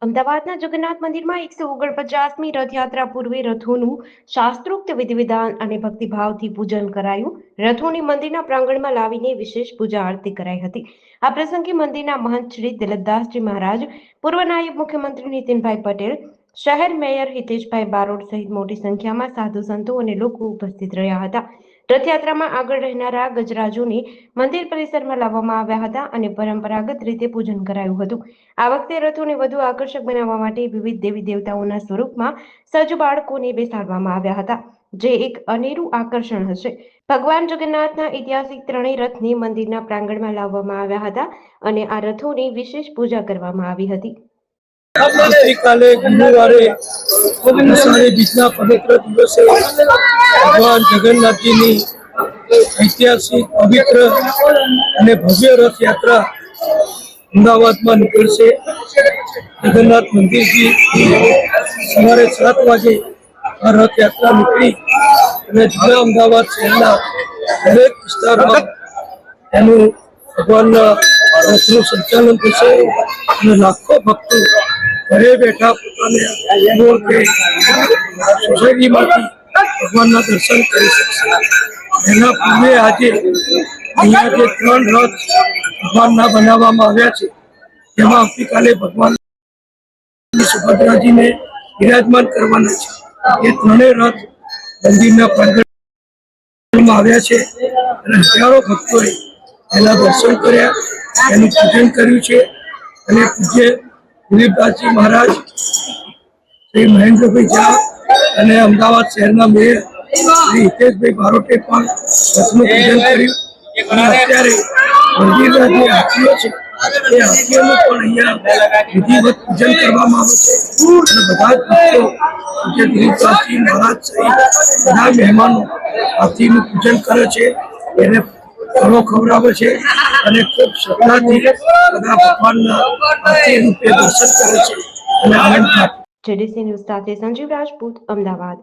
અમદાવાદના જગન્નાથ મંદિરમાં 149મી રથયાત્રા પૂર્વે રથોનું શાસ્ત્રોક્ત વિધિવિધાન અને ભક્તિભાવથી પૂજન કરાયું. રથોની મંદિરના પ્રાંગણમાં લાવીને વિશેષ પૂજા આરતી કરાઈ હતી. આ પ્રસંગે મંદિરના મહંત શ્રી દિલતદાસજી મહારાજ, પૂર્વ નાયબ મુખ્યમંત્રી નીતિનભાઈ પટેલ, શહેર મેયર હિતેશભાઈ બારોટ સહિત મોટી સંખ્યામાં સાધુ સંતો અને લોકો ઉપસ્થિત રહ્યા હતા. રથયાત્રામાં આગળ રહેનારા ગજરાજોને મંદિર પરિસરમાં લાવવામાં આવ્યા હતા અને પરંપરાગત રીતે પૂજન કરાયું હતું. આ વખતે રથોને વધુ આકર્ષક બનાવવા માટે વિવિધ દેવી દેવતાઓના સ્વરૂપમાં સજ્જ બાળકોને બેસાડવામાં આવ્યા હતા, જે એક અનેરું આકર્ષણ હશે. ભગવાન જગન્નાથના ઐતિહાસિક ત્રણેય રથને મંદિરના પ્રાંગણમાં લાવવામાં આવ્યા હતા અને આ રથોની વિશેષ પૂજા કરવામાં આવી હતી. આવતીકાલે ગુરુવારે અષાઢી બીજના પવિત્ર દિવસે ભગવાન જગન્નાથજીની ઐતિહાસિક પવિત્ર અને ભવ્ય રથયાત્રા અમદાવાદમાં નીકળશે. જગન્નાથ મંદિરથી સવારે 7 વાગે આ રથયાત્રા નીકળી અને જુદા અમદાવાદ શહેરના દરેક વિસ્તારમાં એનું ભગવાનના રથનું સંચાલન થશે અને લાખો ભક્તો ઘરે બેઠા પોતાને સોસાયટીમાંથી ભગવાનના દર્શન કરી શકશે. એના પૂર્વે આજે અહીંયા જે 3 રથ ભગવાનના બનાવવામાં આવ્યા છે, તેમાં આવતીકાલે ભગવાન સુભદ્રાજીને બિરાજમાન કરવાના છે. એ ત્રણેય રથ મંદિરના પ્રાંગણમાં આવ્યા છે અને હજારો ભક્તોએ એના દર્શન કર્યા, એનું પૂજન કર્યું છે અને પૂજ્ય દિલીપદાસજી મહારાજ, શ્રી મહેન્દ્રભાઈ ઝા અને અમદાવાદ શહેરના મેયર શ્રી હિતેશભાઈ બારોટે પણ રથનું પૂજન કર્યું. અને અત્યારે મંદિરના જે હાથીઓ છે, એ હાથીઓનું પણ અહીંયા વિધિવત પૂજન કરવામાં આવે છે અને બધા જ ભક્તો પૂજ્ય દિલીપદાસજી મહારાજ સહિત બધા મહેમાનો હાથીનું પૂજન કરે છે, એને ફળો ખવડાવે છે અને ખૂબ શ્રદ્ધાથી બધા ભગવાનના હાથી રૂપે દર્શન કરે છે અને આનંદ પ્રાપ્ત. જેડીસી ન્યૂઝ સાથે સંજીવ રાજપૂત, અમદાવાદ.